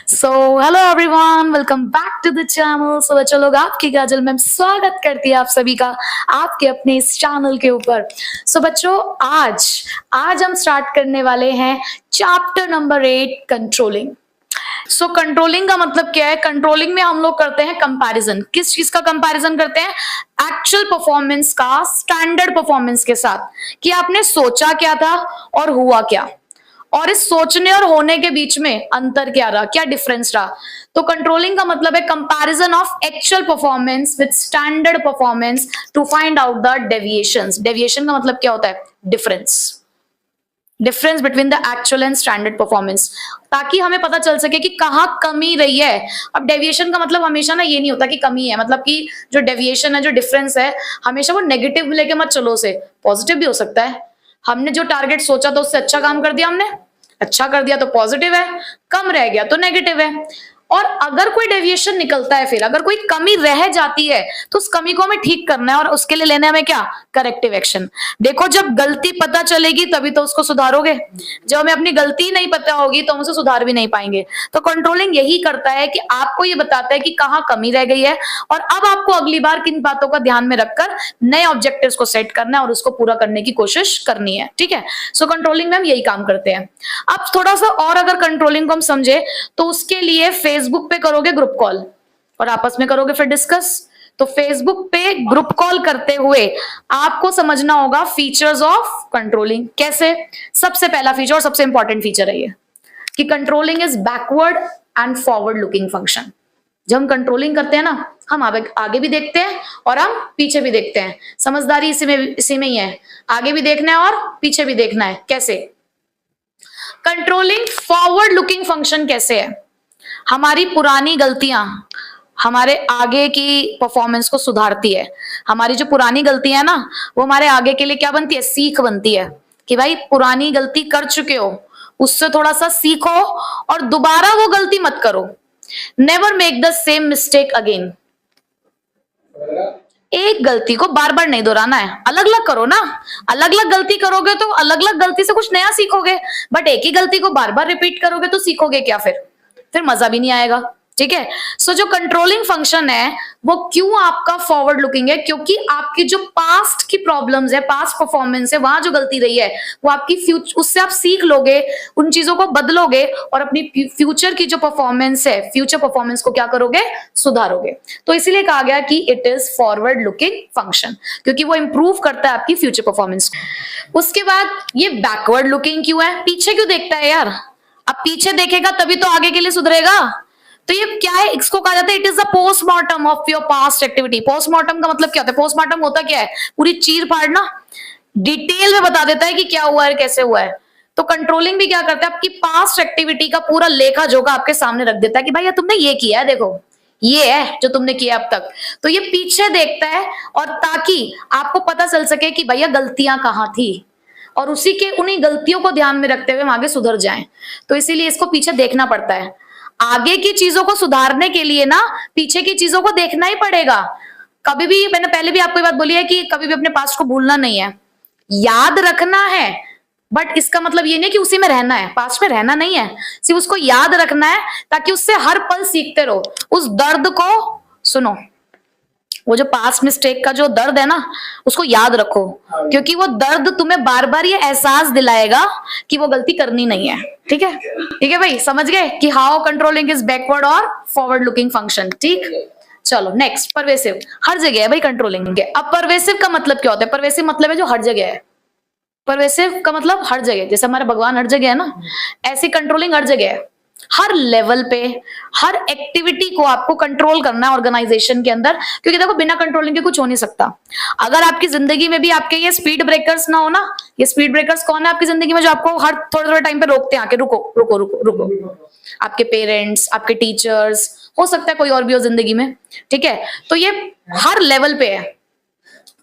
So hello everyone, welcome back to the channel. सो बच्चों लोग, आपकी काजल मैम स्वागत करती है आप सभी का आपके अपने इस चैनल के ऊपर। सो बच्चों, आज हम स्टार्ट करने वाले हैं चैप्टर नंबर 8, कंट्रोलिंग। सो कंट्रोलिंग का मतलब क्या है? कंट्रोलिंग में हम लोग करते हैं कंपैरिजन। किस चीज का कंपैरिजन करते हैं? एक्चुअल परफॉर्मेंस का स्टैंडर्ड परफॉर्मेंस के साथ, कि आपने सोचा क्या था और हुआ क्या, और इस सोचने और होने के बीच में अंतर क्या रहा, क्या डिफरेंस रहा। तो कंट्रोलिंग का मतलब है comparison of actual performance with standard performance to find out the deviations. Deviation का मतलब क्या होता है? Difference between the actual and standard performance, ताकि हमें पता चल सके कि कहाँ कमी रही है। अब डेविएशन का मतलब हमेशा ना ये नहीं होता कि कमी है, मतलब कि जो डेविएशन है, जो डिफरेंस है, हमेशा वो नेगेटिव लेके मत चलो, उसे पॉजिटिव भी हो सकता है। हमने जो टारगेट सोचा था उससे अच्छा काम कर दिया, हमने अच्छा कर दिया तो पॉजिटिव है, कम रह गया तो नेगेटिव है। और अगर कोई डेविएशन निकलता है, फिर अगर कोई कमी रह जाती है, तो उस कमी को हमें ठीक करना है, और उसके लिए लेने हमें क्या? Corrective action. देखो, जब गलती पता चलेगी तभी तो उसको सुधारोगे। जब हमें अपनी गलती नहीं पता होगी तो हम उसे सुधार भी नहीं पाएंगे। तो कंट्रोलिंग यही करता है कि आपको ये बताता है कि कहाँ कमी रह गई है, और अब आपको अगली बार किन बातों का ध्यान में रखकर नए ऑब्जेक्टिव्स को सेट करना है और उसको पूरा करने की कोशिश करनी है। ठीक है, सो कंट्रोलिंग में हम यही काम करते हैं। अब थोड़ा सा और अगर कंट्रोलिंग को हम समझे, तो उसके लिए फेसबुक पे करोगे ग्रुप कॉल और आपस में करोगे फिर डिस्कस। तो फेसबुक पे ग्रुप कॉल करते हुए आपको समझना होगा फीचर्स ऑफ कंट्रोलिंग। कैसे? सबसे पहला फीचर और सबसे इंपॉर्टेंट फीचर है ये, कि controlling is backward and forward looking function. जब हम कंट्रोलिंग करते हैं ना, हम आगे भी देखते हैं और हम पीछे भी देखते हैं। समझदारी इसी में ही है, आगे भी देखना है और पीछे भी देखना है। कैसे? कंट्रोलिंग फॉरवर्ड लुकिंग फंक्शन कैसे है? हमारी पुरानी गलतियां हमारे आगे की परफॉर्मेंस को सुधारती है। हमारी जो पुरानी गलतियां है ना, वो हमारे आगे के लिए क्या बनती है? सीख बनती है, कि भाई पुरानी गलती कर चुके हो, उससे थोड़ा सा सीखो और दोबारा वो गलती मत करो। Never make the same mistake again. एक गलती को बार बार नहीं दोहराना है, अलग अलग करो ना। अलग अलग गलती करोगे तो अलग अलग गलती से कुछ नया सीखोगे, बट एक ही गलती को बार बार रिपीट करोगे तो सीखोगे क्या? फिर मजा भी नहीं आएगा। ठीक है, सो जो कंट्रोलिंग फंक्शन है वो क्यों आपका फॉरवर्ड लुकिंग है? क्योंकि आपकी जो पास्ट की प्रॉब्लम्स है, पास्ट परफॉर्मेंस है, वहां जो गलती रही है वो आपकी फ्यूचर, उससे आप सीख लोगे, उन चीजों को बदलोगे और अपनी फ्यूचर की जो परफॉर्मेंस है, फ्यूचर परफॉर्मेंस को क्या करोगे? सुधारोगे। तो इसीलिए कहा गया कि it is forward looking function, क्योंकि वो इंप्रूव करता है आपकी फ्यूचर परफॉर्मेंस। उसके बाद ये बैकवर्ड लुकिंग क्यों है? पीछे क्यों देखता है यार? अब पीछे देखेगा तभी तो आगे के लिए सुधरेगा। तो ये क्या है? इसको कहा जाता है it is the postmortem of your past activity. Postmortem का मतलब क्या होता है? पोस्टमार्टम होता क्या है? पूरी चीर फाड़ना, डिटेल में बता देता है कि क्या हुआ है, कैसे हुआ है। तो कंट्रोलिंग भी क्या करता है? आपकी पास्ट एक्टिविटी का पूरा लेखा जोखा आपके सामने रख देता है कि भाई तुमने ये किया है, देखो ये है जो तुमने किया अब तक। तो ये पीछे देखता है, और ताकि आपको पता चल सके कि भैया गलतियां कहाँ थी, और उसी के उन्हीं गलतियों को ध्यान में रखते हुए हम आगे सुधर जाएं। तो इसीलिए इसको पीछे देखना पड़ता है। आगे की चीजों को सुधारने के लिए ना पीछे की चीजों को देखना ही पड़ेगा। कभी भी, मैंने पहले भी आपको ये बात बोली है कि कभी भी अपने पास्ट को भूलना नहीं है, याद रखना है, बट इसका मतलब ये नहीं कि उसी में रहना है, पास्ट में रहना नहीं है, सिर्फ उसको याद रखना है, ताकि उससे हर पल सीखते रहो। उस दर्द को सुनो, वो जो पास्ट मिस्टेक का जो दर्द है ना, उसको याद रखो, क्योंकि वो दर्द तुम्हें बार बार ये एहसास दिलाएगा कि वो गलती करनी नहीं है। ठीक है? ठीक है भाई, समझ गए कि हाउ कंट्रोलिंग इज बैकवर्ड और फॉरवर्ड लुकिंग फंक्शन। ठीक, चलो नेक्स्ट, परवेसिव। हर जगह है भाई कंट्रोलिंग के। अब परवेसिव का मतलब क्या होता है? परवेसिव मतलब है जो हर जगह है। परवेसिव का मतलब हर जगह, जैसे हमारा भगवान हर जगह है ना, ऐसी कंट्रोलिंग हर जगह है। हर लेवल पे हर एक्टिविटी को आपको कंट्रोल करना है ऑर्गेनाइजेशन के अंदर, क्योंकि देखो बिना कंट्रोलिंग के कुछ हो नहीं सकता। अगर आपकी जिंदगी में भी आपके ये स्पीड ब्रेकर्स ना हो ना, ये स्पीड ब्रेकर्स कौन है आपकी जिंदगी में जो आपको हर थोड़े थोड़े टाइम पे रोकते हैं, आके रुको रुको रुको रुको? आपके पेरेंट्स, आपके टीचर्स, हो सकता है कोई और भी हो जिंदगी में। ठीक है, तो ये हर लेवल पे है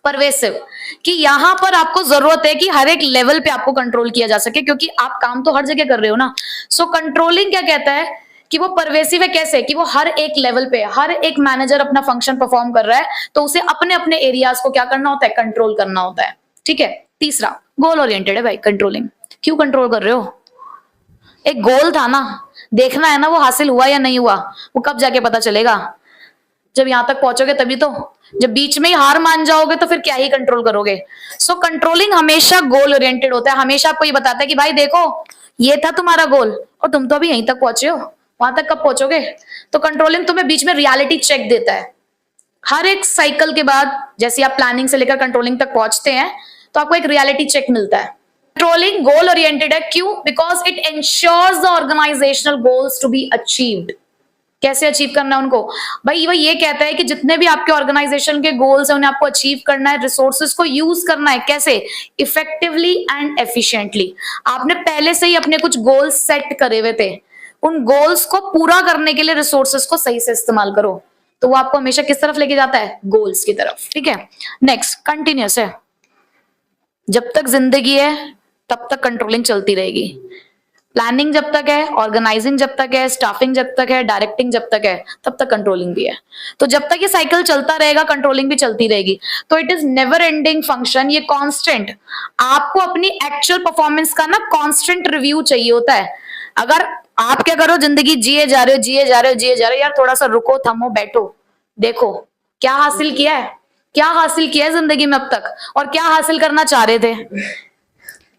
परवेसिव, कि यहां पर आपको जरूरत है कि हर एक लेवल पे आपको कंट्रोल किया जा सके, क्योंकि आप काम तो हर जगह कर रहे हो ना। सो कंट्रोलिंग क्या कहता है कि वो परवेसिव है। कैसे? कि वो हर एक लेवल पे, हर एक मैनेजर अपना फंक्शन परफॉर्म कर रहा है, तो उसे अपने अपने एरियाज को क्या करना होता है? कंट्रोल करना होता है। ठीक है, तीसरा गोल ओरिएंटेड है भाई कंट्रोलिंग। क्यों कंट्रोल कर रहे हो? एक गोल था ना, देखना है ना वो हासिल हुआ या नहीं हुआ, वो कब जाके पता चलेगा? जब यहां तक पहुंचोगे तभी तो। जब बीच में ही हार मान जाओगे तो फिर क्या ही कंट्रोल करोगे? सो कंट्रोलिंग हमेशा गोल ओरिएंटेड होता है, हमेशा आपको ये बताता है कि भाई देखो ये था तुम्हारा गोल और तुम तो अभी यहीं तक पहुंचे हो, वहां तक कब पहुंचोगे? तो कंट्रोलिंग तुम्हें बीच में रियलिटी चेक देता है। हर एक साइकिल के बाद जैसे आप प्लानिंग से लेकर कंट्रोलिंग तक पहुंचते हैं तो आपको एक रियलिटी चेक मिलता है। कंट्रोलिंग गोल ओरिएंटेड है, क्यों? Because it ensures the organisational goals to be achieved. कैसे अचीव करना है उनको? भाई वह ये कहता है कि जितने भी आपके ऑर्गेनाइजेशन के गोल्स हैं उन्हें आपको अचीव करना है, रिसोर्सेज को यूज करना है। कैसे? Effectively and efficiently. आपने पहले से ही अपने कुछ गोल्स सेट करे हुए थे, उन गोल्स को पूरा करने के लिए रिसोर्सेज को सही से इस्तेमाल करो, तो वो आपको हमेशा किस तरफ लेके जाता है? गोल्स की तरफ। ठीक है, नेक्स्ट कंटिन्यूस है। जब तक जिंदगी है तब तक कंट्रोलिंग चलती रहेगी। प्लानिंग जब तक है, ऑर्गेनाइजिंग जब तक है, स्टाफिंग जब तक है, डायरेक्टिंग जब तक है, तब तक कंट्रोलिंग भी है। तो जब तक ये साइकिल चलता रहेगा कंट्रोलिंग भी चलती रहेगी। तो it is never ending function, ये कांस्टेंट। आपको अपनी एक्चुअल परफॉर्मेंस का ना कांस्टेंट रिव्यू चाहिए होता है। अगर आप क्या करो, जिंदगी जिए जा रहे हो, जिए जा रहे हो, जिए जा रहे हो, यार थोड़ा सा रुको, थमो, बैठो, देखो क्या हासिल किया है, क्या हासिल किया है जिंदगी में अब तक, और क्या हासिल करना चाह रहे थे,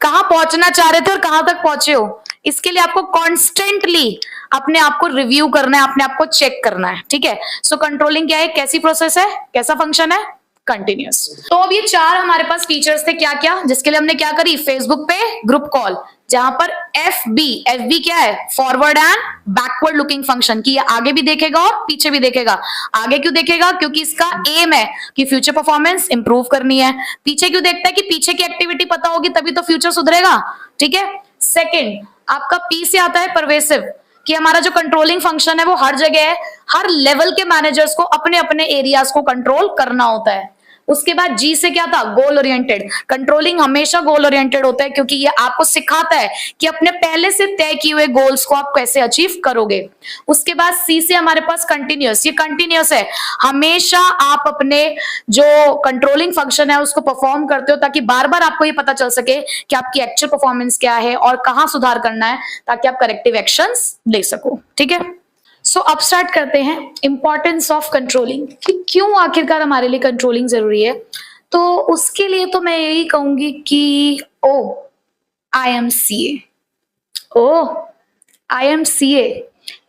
कहां पहुंचना चाह रहे थे और कहां तक पहुंचे हो। इसके लिए आपको कॉन्स्टेंटली अपने आप को रिव्यू करना है, अपने आप को चेक करना है। ठीक है, सो कंट्रोलिंग क्या है, कैसी प्रोसेस है, कैसा फंक्शन है? कंटिन्यूअस। तो अब ये चार हमारे पास फीचर्स थे, क्या क्या, जिसके लिए हमने क्या करी, फेसबुक पे ग्रुप कॉल, जहां पर एफ बी क्या है, forward and backward looking function, की ये आगे भी देखेगा और पीछे भी देखेगा। आगे क्यों देखेगा? क्योंकि इसका एम है कि फ्यूचर परफॉर्मेंस इंप्रूव करनी है। पीछे क्यों देखता है? कि पीछे की एक्टिविटी पता होगी तभी तो फ्यूचर सुधरेगा। ठीक है, सेकेंड आपका पी से आता है परवेसिव, कि हमारा जो कंट्रोलिंग फंक्शन है वो हर जगह है, हर लेवल के मैनेजर्स को अपने अपने एरियाज को कंट्रोल करना होता है। उसके बाद जी से क्या था, गोल ओरिएंटेड। कंट्रोलिंग हमेशा गोल ओरिएंटेड होता है क्योंकि ये आपको सिखाता है कि अपने पहले से तय किए हुए गोल्स को आप कैसे अचीव करोगे। उसके बाद सी से हमारे पास कंटिन्यूअस, ये कंटिन्यूअस है, हमेशा आप अपने जो कंट्रोलिंग फंक्शन है उसको परफॉर्म करते हो ताकि बार बार आपको ये पता चल सके कि आपकी एक्चुअल परफॉर्मेंस क्या है और कहां सुधार करना है, ताकि आप करेक्टिव एक्शंस ले सको। ठीक है, सो अब स्टार्ट करते हैं इंपॉर्टेंस ऑफ कंट्रोलिंग, कि क्यों आखिरकार हमारे लिए कंट्रोलिंग जरूरी है। तो उसके लिए तो मैं यही कहूंगी कि IMCA,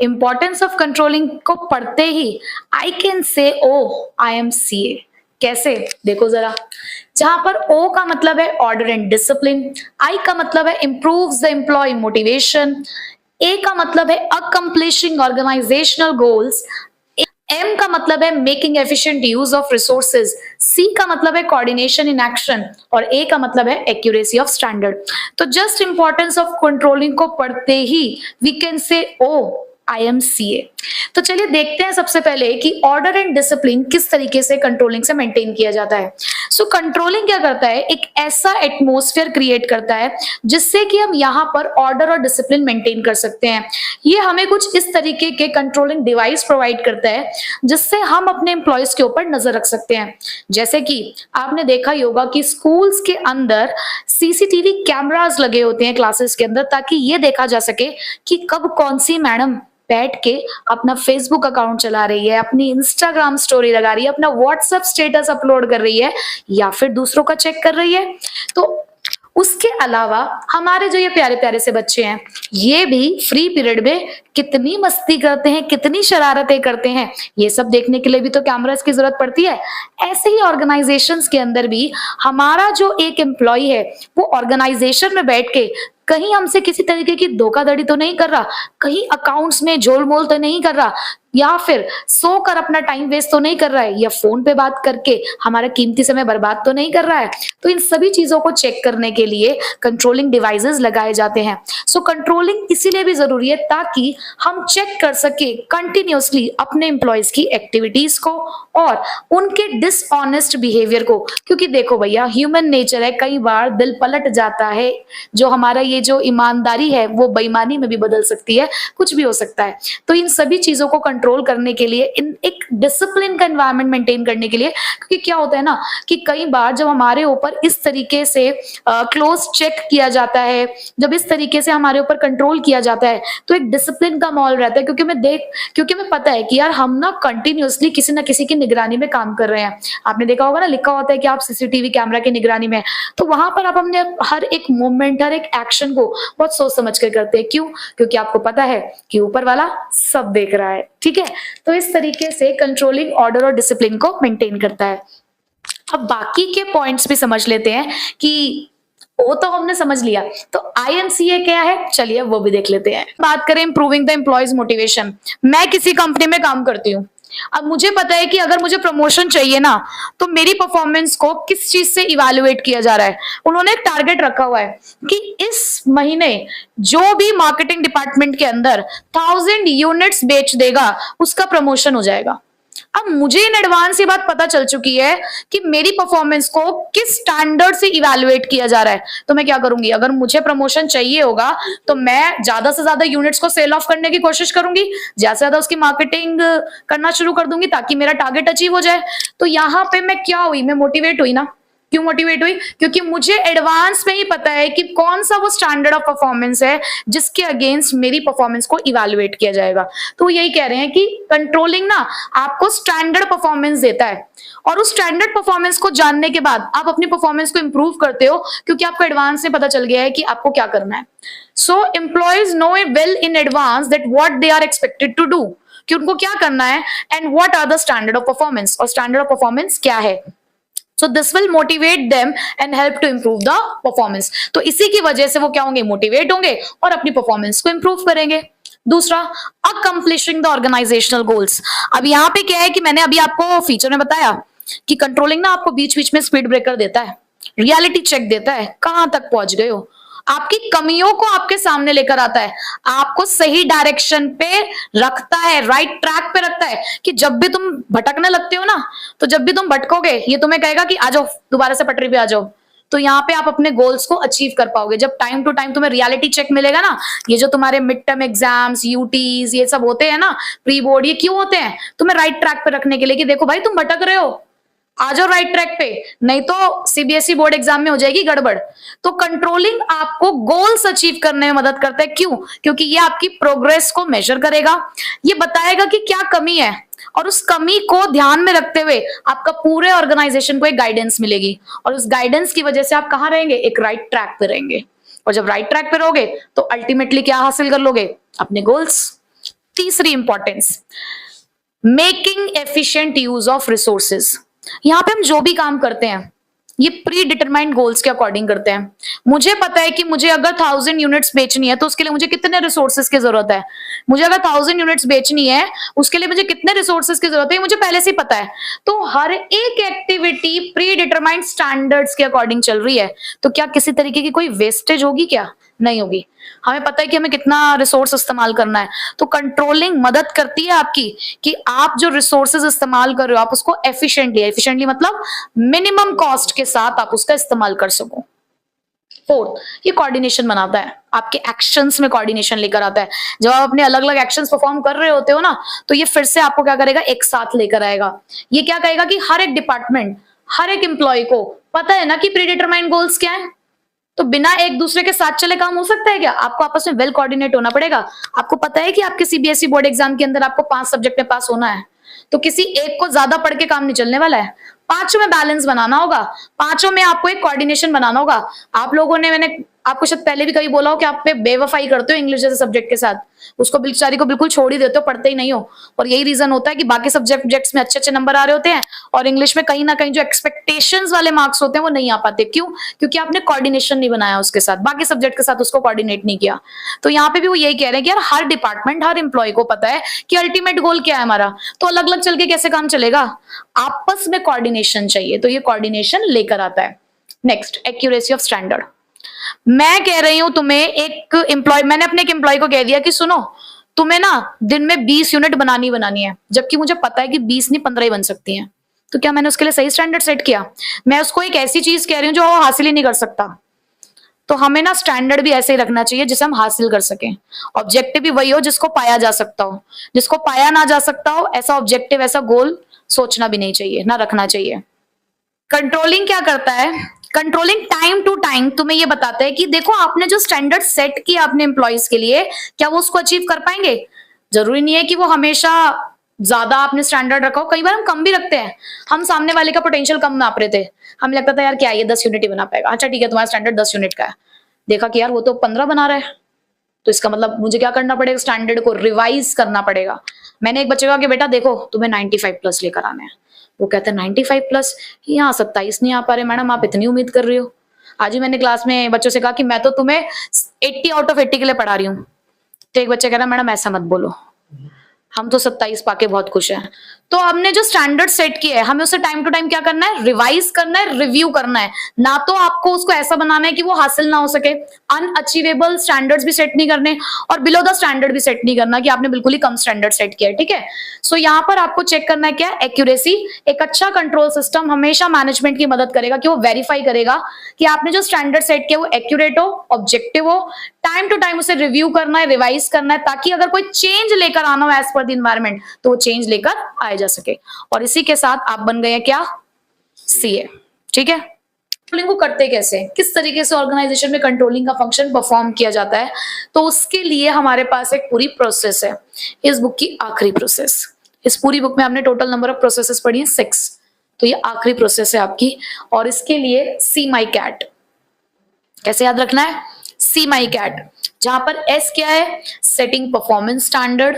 इंपॉर्टेंस ऑफ कंट्रोलिंग को पढ़ते ही आई कैन से IMCA। कैसे? देखो जरा, जहां पर O का मतलब है ऑर्डर एंड डिसिप्लिन, I का मतलब है improves the employee motivation, A का मतलब है अकम्प्लिशिंग ऑर्गेनाइजेशनल गोल्स, M का मतलब है making efficient use of resources, C का मतलब है कोऑर्डिनेशन इन एक्शन, और A का मतलब है एक्यूरेसी ऑफ स्टैंडर्ड। तो जस्ट इंपॉर्टेंस ऑफ कंट्रोलिंग को पढ़ते ही वी कैन से IMCA। तो चलिए देखते हैं सबसे पहले कि ऑर्डर एंड डिसिप्लिन किस तरीके से कंट्रोलिंग से मेंटेन किया जाता है। सो कंट्रोलिंग क्या करता है, एक ऐसा एटमॉस्फेयर क्रिएट करता है जिससे कि हम यहाँ पर ऑर्डर और डिसिप्लिन मेंटेन कर सकते हैं। ये हमें कुछ इस तरीके के कंट्रोलिंग डिवाइस प्रोवाइड करता है जिससे हम अपने एम्प्लॉयज के ऊपर नजर रख सकते हैं। जैसे कि आपने देखा ही होगा कि स्कूल्स के अंदर CCTV कैमरास लगे होते हैं क्लासेस के अंदर, ताकि ये देखा जा सके कि कब कौन सी मैडम बैठ के अपना फेसबुक अकाउंट चला रही है, अपनी इंस्टाग्राम स्टोरी लगा रही है, अपना व्हाट्सएप स्टेटस अपलोड कर रही है, या फिर दूसरों का चेक कर रही है। तो उसके अलावा हमारे जो ये प्यारे प्यारे से बच्चे हैं, ये भी फ्री पीरियड में कितनी मस्ती करते हैं, कितनी शरारतें करते हैं, ये सब देखने के लिए भी तो कैमरास की जरूरत पड़ती है। ऐसे ही ऑर्गेनाइजेशंस के अंदर भी हमारा जो एक एम्प्लॉय है वो ऑर्गेनाइजेशन में बैठ के कहीं हमसे किसी तरीके की धोखाधड़ी तो नहीं कर रहा, कहीं अकाउंट्स में झोलमोल तो नहीं कर रहा, या फिर सोकर अपना टाइम वेस्ट तो नहीं कर रहा है, या फोन पे बात करके हमारा कीमती समय बर्बाद तो नहीं कर रहा है। तो इन सभी चीजों को चेक करने के लिए कंट्रोलिंग डिवाइसेस लगाए जाते हैं। सो कंट्रोलिंग इसीलिए भी जरूरी है ताकि हम चेक कर सके कंटिन्यूअसली अपने एम्प्लॉयज की एक्टिविटीज को और उनके डिसऑनेस्ट बिहेवियर को। क्योंकि देखो भैया, ह्यूमन नेचर है, कई बार दिल पलट जाता है। जो हमारा ये ये जो ईमानदारी है वो बेईमानी में भी बदल सकती है, कुछ भी हो सकता है। तो इन सभी चीजों को कंट्रोल करने के लिए, इन एक डिसिप्लिन का एनवायरनमेंट मेंटेन करने के लिए, क्योंकि क्या होता है ना कि कई बार जब हमारे ऊपर इस तरीके से क्लोज चेक किया जाता है, जब इस तरीके से हमारे ऊपर कंट्रोल किया जाता है, तो एक डिसिप्लिन का माहौल रहता है, क्योंकि हमें पता है कि यार हम ना कंटिन्यूअसली किसी ना किसी की निगरानी में काम कर रहे हैं। आपने देखा होगा ना, लिखा होता है कि आप सीसीटीवी कैमरा की निगरानी में, तो वहां पर आप अपने हर एक मूवमेंट, हर एक एक्शन को बहुत सोच समझ कर करते हैं। क्यों? क्योंकि आपको पता है कि ऊपर वाला सब देख रहा है। ठीक है, तो इस तरीके से कंट्रोलिंग ऑर्डर और डिसिप्लिन को मेंटेन करता है। अब बाकी के पॉइंट्स भी समझ लेते हैं कि वो तो हमने समझ लिया, तो IMCA क्या है, चलिए वो भी देख लेते हैं। बात करें इंप्रूविंग द एम्प्लॉयज मोटिवेशन। मैं किसी कंपनी में काम करती हूँ, अब मुझे पता है कि अगर मुझे प्रमोशन चाहिए ना, तो मेरी परफॉर्मेंस को किस चीज से इवैल्यूएट किया जा रहा है। उन्होंने एक टारगेट रखा हुआ है कि इस महीने जो भी मार्केटिंग डिपार्टमेंट के अंदर 1000 यूनिट्स बेच देगा, उसका प्रमोशन हो जाएगा। अब मुझे इन एडवांस ये बात पता चल चुकी है कि मेरी परफॉर्मेंस को किस स्टैंडर्ड से इवैल्यूएट किया जा रहा है, तो मैं क्या करूंगी, अगर मुझे प्रमोशन चाहिए होगा तो मैं ज्यादा से ज्यादा यूनिट्स को सेल ऑफ करने की कोशिश करूंगी, ज्यादा से ज्यादा उसकी मार्केटिंग करना शुरू कर दूंगी ताकि मेरा टारगेट अचीव हो जाए। तो यहां पे मैं क्या हुई, मैं मोटिवेट हुई ना। क्यों मोटिवेट हुई? क्योंकि मुझे एडवांस में ही पता है कि कौन सा वो स्टैंडर्ड ऑफ परफॉर्मेंस है जिसके अगेंस्ट मेरी परफॉर्मेंस को इवैल्यूएट किया जाएगा। तो यही कह रहे हैं कि कंट्रोलिंग ना आपको स्टैंडर्ड परफॉर्मेंस देता है, और उस स्टैंडर्ड परफॉर्मेंस को जानने के बाद आप अपनी परफॉर्मेंस को इंप्रूव करते हो, क्योंकि आपको एडवांस में पता चल गया है कि आपको क्या करना है। सो employees no well in advance that what they are expected to do, कि उनको क्या करना है and what are the standard of performance, और स्टैंडर्ड ऑफ परफॉर्मेंस क्या है। So this will motivate them and help to improve the performance. तो इसी की वजह से वो क्या होंगे, मोटिवेट होंगे और अपनी परफॉर्मेंस को इंप्रूव करेंगे। दूसरा, accomplishing the organizational goals। अब यहाँ पे क्या है कि मैंने अभी आपको फीचर में बताया कि कंट्रोलिंग ना आपको बीच बीच में स्पीड ब्रेकर देता है, रियलिटी चेक देता है, कहां तक पहुंच गए हो, आपकी कमियों को आपके सामने लेकर आता है, आपको सही डायरेक्शन पे रखता है, राइट ट्रैक पे रखता है, कि जब भी तुम भटकने लगते हो ना, तो जब भी तुम भटकोगे ये तुम्हें कहेगा कि आ जाओ, दोबारा से पटरी पे आ जाओ। तो यहाँ पे आप अपने गोल्स को अचीव कर पाओगे जब टाइम टू टाइम तुम्हें रियलिटी चेक मिलेगा ना। ये जो तुम्हारे मिड टर्म एग्जाम्स, यूटीज, ये सब होते हैं ना, प्री बोर्ड, ये क्यों होते हैं? तुम्हें राइट ट्रैक पे रखने के लिए कि देखो भाई तुम भटक रहे हो, आ जाओ राइट ट्रैक पे, नहीं तो सीबीएसई बोर्ड एग्जाम में हो जाएगी गड़बड़। तो कंट्रोलिंग आपको गोल्स अचीव करने में मदद करता है। क्यों? क्योंकि ये आपकी प्रोग्रेस को मेजर करेगा, ये बताएगा कि क्या कमी है, और उस कमी को ध्यान में रखते हुए आपका पूरे ऑर्गेनाइजेशन को एक गाइडेंस मिलेगी, और उस गाइडेंस की वजह से आप कहां रहेंगे, एक राइट ट्रैक पे रहेंगे। और जब राइट ट्रैक पे रहोगे तो अल्टीमेटली क्या हासिल कर लोगे, अपने गोल्स। तीसरी importance, making efficient use of resources. यहां पे हम जो भी काम करते हैं ये प्री डिटरमाइंड गोल्स के अकॉर्डिंग करते हैं। मुझे पता है कि मुझे अगर 1000 यूनिट्स बेचनी है तो उसके लिए मुझे कितने रिसोर्सेज की जरूरत है, मुझे अगर 1000 यूनिट्स बेचनी है उसके लिए मुझे कितने रिसोर्सेज की जरूरत है, मुझे पहले से ही पता है। तो हर एक एक्टिविटी प्री डिटरमाइंड स्टैंडर्ड्स के अकॉर्डिंग चल रही है, तो क्या किसी तरीके की कोई वेस्टेज होगी? क्या नहीं होगी। हमें पता है कि हमें कितना रिसोर्स इस्तेमाल करना है, तो कंट्रोलिंग मदद करती है आपकी कि आप जो रिसोर्सेज इस्तेमाल कर रहे हो आप उसको एफिशिएंटली मतलब मिनिमम कॉस्ट के साथ आप उसका इस्तेमाल कर सको। फोर्थ, ये कोऑर्डिनेशन बनाता है, आपके एक्शंस में कोऑर्डिनेशन लेकर आता है। जब आप अपने अलग अलग एक्शंस परफॉर्म कर रहे होते हो ना, तो ये फिर से आपको क्या करेगा, एक साथ लेकर आएगा। ये क्या कहेगा कि हर एक डिपार्टमेंट, हर एक एम्प्लॉय को पता है ना कि प्री डिटरमाइंड गोल्स क्या है, तो बिना एक दूसरे के साथ चले काम हो सकता है क्या? आपको आपस में वेल कोऑर्डिनेट होना पड़ेगा। आपको पता है कि आपके सीबीएसई बोर्ड एग्जाम के अंदर आपको 5 सब्जेक्ट में पास होना है, तो किसी एक को ज्यादा पढ़ के काम नहीं चलने वाला है, पांचों में बैलेंस बनाना होगा, पांचों में आपको एक कोऑर्डिनेशन बनाना होगा। आप लोगों ने, मैंने आपको शायद पहले भी कभी बोला हो कि आप पे बेवफाई करते हो इंग्लिश जैसे सब्जेक्ट के साथ, उसको बेचारी को बिल्कुल छोड़ ही देते हो, पढ़ते ही नहीं हो। और यही रीजन होता है कि बाकी सब्जेक्ट्स में अच्छे अच्छे नंबर आ रहे होते हैं और इंग्लिश में कहीं ना कहीं जो एक्सपेक्टेशंस वाले मार्क्स होते हैं वो नहीं आ पाते। क्यों? क्योंकि आपने कोऑर्डिनेशन नहीं बनाया उसके साथ, बाकी सब्जेक्ट के साथ उसको कोऑर्डिनेट नहीं किया। तो यहाँ पे भी वो यही कह रहे हैं कि यार हर डिपार्टमेंट, हर एम्प्लॉय को पता है कि अल्टीमेट गोल क्या है हमारा, तो अलग अलग चल के कैसे काम चलेगा, आपस में कोऑर्डिनेशन चाहिए, तो ये कोऑर्डिनेशन लेकर आता है। Next, accuracy of standard. मैं कह रही हूं तुम्हें, एक एम्प्लॉय, मैंने अपने एक एम्प्लॉय को कह दिया कि सुनो तुम्हें ना दिन में 20 यूनिट बनानी है, जबकि मुझे पता है कि 20 नहीं 15 ही बन सकती हैं। तो क्या मैंने उसके लिए सही स्टैंडर्ड सेट किया? मैं उसको एक ऐसी चीज कह रही हूं जो वो हासिल ही नहीं कर सकता। तो हमें ना स्टैंडर्ड भी ऐसे ही रखना चाहिए जिसे हम हासिल कर सकें। ऑब्जेक्टिव भी वही हो जिसको पाया जा सकता हो, जिसको पाया ना जा सकता हो ऐसा ऑब्जेक्टिव, ऐसा गोल सोचना भी नहीं चाहिए, ना रखना चाहिए। कंट्रोलिंग क्या करता है? कंट्रोलिंग टाइम टू टाइम तुम्हें ये बताता है कि देखो आपने जो स्टैंडर्ड सेट किया अपने एम्प्लॉयज के लिए, क्या वो उसको अचीव कर पाएंगे? जरूरी नहीं है कि वो हमेशा ज्यादा आपने स्टैंडर्ड रखा हो, कई बार हम कम भी रखते हैं। हम सामने वाले का पोटेंशियल कम नाप रहे थे, हमें लगता था यार क्या ये 10 यूनिट ही बना पाएगा, अच्छा ठीक है तुम्हारा स्टैंडर्ड 10 यूनिट का है, देखा कि यार वो तो 15 बना रहा है, तो इसका मतलब मुझे क्या करना पड़ेगा, स्टैंडर्ड को रिवाइज करना पड़ेगा। मैंने एक बच्चे को कहा कि बेटा देखो तुम्हें 95 प्लस लेकर आने हैं, वो कहते हैं 95 प्लस, यहाँ 27 नहीं आ पा रहे मैडम, आप इतनी उम्मीद कर रही हो। आज ही मैंने क्लास में बच्चों से कहा कि मैं तो तुम्हें 80 आउट ऑफ 80 के लिए पढ़ा रही हूँ, तो एक बच्चा कह रहा मैडम ऐसा मत बोलो, हम तो 27 पाके बहुत खुश हैं। तो हमने जो स्टैंडर्ड सेट किया है हमें उसे टाइम टू टाइम क्या करना है, रिवाइज करना है, रिव्यू करना है, ना तो आपको उसको ऐसा बनाना है कि वो हासिल ना हो सके। अनअचीवेबल स्टैंडर्ड्स भी सेट नहीं करने और बिलो द स्टैंडर्ड भी सेट नहीं करना कि आपने बिल्कुल ही कम स्टैंडर्ड सेट किया है, ठीक है। सो यहाँ पर आपको चेक करना है क्या, एक्यूरेसी। एक अच्छा कंट्रोल सिस्टम हमेशा मैनेजमेंट की मदद करेगा कि वो वेरीफाई करेगा कि आपने जो स्टैंडर्ड सेट किया वो एक्यूरेट हो, ऑब्जेक्टिव हो, टाइम टू टाइम उसे रिव्यू करना है, रिवाइज करना है, ताकि अगर कोई चेंज लेकर आना हो एज पर द एनवायरमेंट तो वो चेंज लेकर आया जा सके। और इसी के साथ आप बन गए हैं क्या, सीए, ठीक है। कंट्रोलिंग को करते कैसे, किस तरीके से ऑर्गेनाइजेशन में कंट्रोलिंग का फंक्शन परफॉर्म किया जाता है, तो उसके लिए हमारे पास एक पूरी प्रोसेस है। इस बुक की आखिरी प्रोसेस, इस पूरी बुक में आपने टोटल नंबर ऑफ प्रोसेसेस पढ़ी है 6, तो ये आखिरी प्रोसेस है आपकी। और इसके लिए सी माई कैट, कैसे याद रखना है, सी माई कैट, जहां पर एस क्या है, सेटिंग परफॉर्मेंस स्टैंडर्ड,